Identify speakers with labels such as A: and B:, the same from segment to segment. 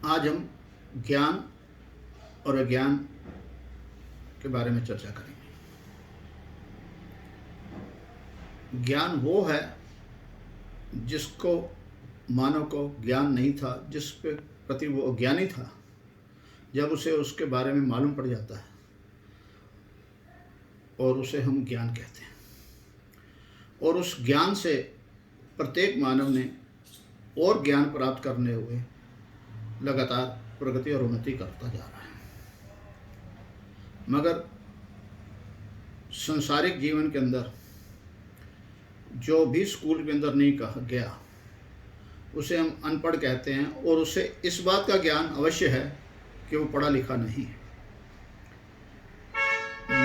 A: आज हम ज्ञान और अज्ञान के बारे में चर्चा करेंगे। ज्ञान वो है जिसको मानव को ज्ञान नहीं था, जिस पे प्रति वो अज्ञानी था, जब उसे उसके बारे में मालूम पड़ जाता है और उसे हम ज्ञान कहते हैं। और उस ज्ञान से प्रत्येक मानव ने और ज्ञान प्राप्त करने हुए लगातार प्रगति और उन्नति करता जा रहा है। मगर संसारिक जीवन के अंदर जो भी स्कूल के अंदर नहीं कहा गया उसे हम अनपढ़ कहते हैं, और उसे इस बात का ज्ञान अवश्य है कि वो पढ़ा लिखा नहीं है।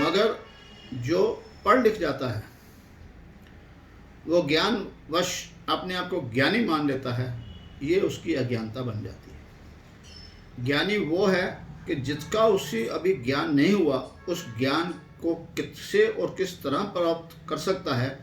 A: मगर जो पढ़ लिख जाता है वो ज्ञानवश अपने आप को ज्ञानी मान लेता है, ये उसकी अज्ञानता बन जाती है। ज्ञानी वो है कि जिसका उससे अभी ज्ञान नहीं हुआ, उस ज्ञान को किससे और किस तरह प्राप्त कर सकता है।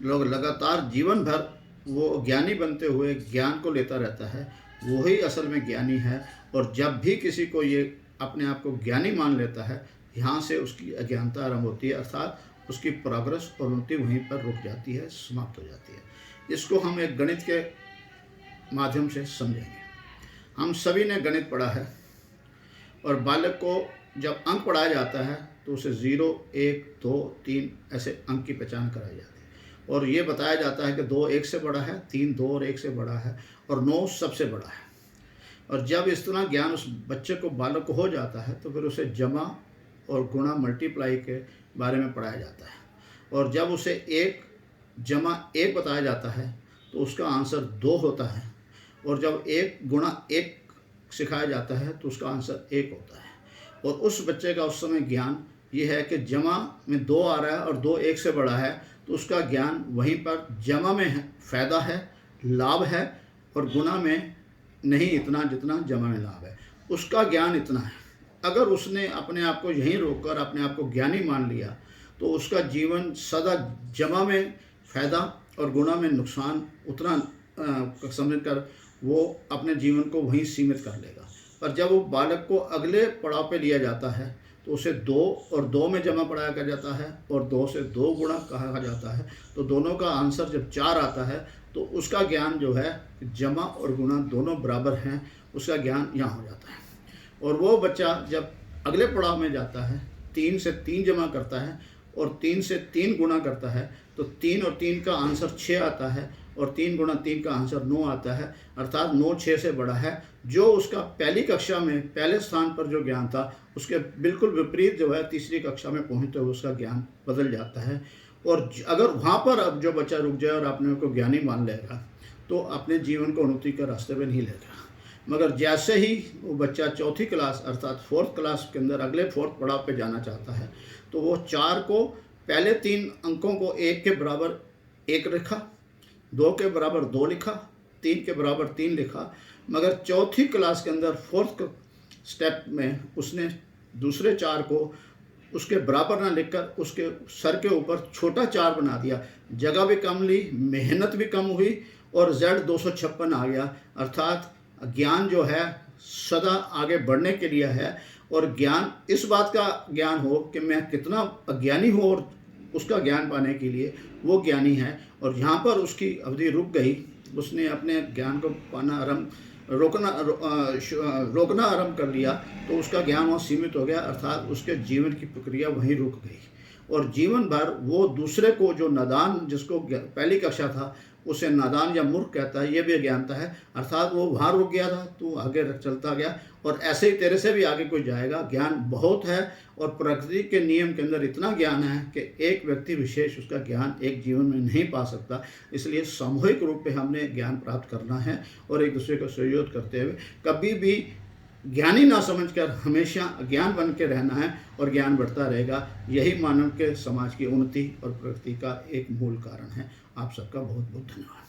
A: लोग लगातार जीवन भर वो ज्ञानी बनते हुए ज्ञान को लेता रहता है, वही असल में ज्ञानी है। और जब भी किसी को ये अपने आप को ज्ञानी मान लेता है, यहाँ से उसकी अज्ञानता आरंभ होती है, अर्थात उसकी प्रोग्रेस और उन्नति वहीं पर रुक जाती है, समाप्त हो जाती है। इसको हम एक गणित के माध्यम से समझेंगे। हम सभी ने गणित पढ़ा है, और बालक को जब अंक पढ़ाया जाता है तो उसे 0, 1, 2, 3 ऐसे अंक की पहचान कराई जाती है, और ये बताया जाता है कि 2 1 से बड़ा है, 3 2 और 1 से बड़ा है, और 9 सबसे बड़ा है। और जब इस तरह ज्ञान उस बच्चे को, बालक को हो जाता है, तो फिर उसे जमा और गुणा, मल्टीप्लाई के बारे में पढ़ाया जाता है। और जब उसे 1 जमा 1 बताया जाता है तो उसका आंसर 2 होता है, और जब 1 गुणा 1 सिखाया जाता है तो उसका आंसर 1 होता है। और उस बच्चे का उस समय ज्ञान ये है कि जमा में 2 आ रहा है और 2 1 से बड़ा है, तो उसका ज्ञान वहीं पर जमा में है, फ़ायदा है, लाभ है, और गुणा में नहीं इतना जितना जमा में लाभ है, उसका ज्ञान इतना है। अगर उसने अपने आप को यहीं रोककर अपने आप को ज्ञानी मान लिया तो उसका जीवन सदा जमा में फ़ायदा और गुणा में नुकसान उतना समझकर वो अपने जीवन को वहीं सीमित कर लेगा। पर जब वो बालक को अगले पड़ाव पे लिया जाता है तो उसे 2 और 2 में जमा पढ़ाया कर जाता है, और 2 से 2 गुणा कहा जाता है, तो दोनों का आंसर जब 4 आता है तो उसका ज्ञान जो है जमा और गुणा दोनों बराबर हैं, उसका ज्ञान यहाँ हो जाता है। और वो बच्चा जब अगले पड़ाव में जाता है, 3 से 3 जमा करता है और 3 से 3 गुणा करता है, तो 3 और 3 का आंसर 6 आता है, और 3 गुणा 3 का आंसर 9 आता है, अर्थात 9 6 से बड़ा है। जो उसका पहली कक्षा में पहले स्थान पर जो ज्ञान था, उसके बिल्कुल विपरीत जो है तीसरी कक्षा में पहुँचते हुए उसका ज्ञान बदल जाता है। और अगर वहाँ पर अब जो बच्चा रुक जाए और अपने को ज्ञानी मान लेगा तो अपने जीवन को उन्नति के रास्ते पे नहीं लेगा। मगर जैसे ही वो बच्चा चौथी क्लास अर्थात 4th क्लास के अंदर अगले 4th पड़ाव पे जाना चाहता है, तो वो 4 को पहले 3 अंकों को 1 के बराबर 1 लिखा, 2 के बराबर 2 लिखा, 3 के बराबर 3 लिखा। मगर चौथी क्लास के अंदर 4th स्टेप में उसने दूसरे 4 को उसके बराबर ना लिखकर उसके सर के ऊपर छोटा 4 बना दिया। जगह भी कम ली, मेहनत भी कम हुई, और Z 256 आ गया। अर्थात ज्ञान जो है सदा आगे बढ़ने के लिए है, और ज्ञान इस बात का ज्ञान हो कि मैं कितना अज्ञानी हूँ, और उसका ज्ञान पाने के लिए वो ज्ञानी है। और यहाँ पर उसकी अवधि रुक गई, उसने अपने ज्ञान को पाना रोकना आरंभ कर लिया, तो उसका ज्ञान वहाँ सीमित हो गया, अर्थात उसके जीवन की प्रक्रिया वहीं रुक गई। और जीवन भर वो दूसरे को, जो नादान, जिसको पहली कक्षा था, उसे नादान या मूर्ख कहता है, ये भी अज्ञानता है। अर्थात वो वहाँ रुक गया था, तो आगे चलता गया, और ऐसे ही तेरे से भी आगे कोई जाएगा। ज्ञान बहुत है, और प्रकृति के नियम के अंदर इतना ज्ञान है कि एक व्यक्ति विशेष उसका ज्ञान एक जीवन में नहीं पा सकता। इसलिए सामूहिक रूप में हमने ज्ञान प्राप्त करना है, और एक दूसरे को सहयोग करते हुए कभी भी ज्ञानी ना समझकर हमेशा अज्ञान बन के रहना है, और ज्ञान बढ़ता रहेगा। यही मानव के समाज की उन्नति और प्रगति का एक मूल कारण है। आप सबका बहुत बहुत धन्यवाद।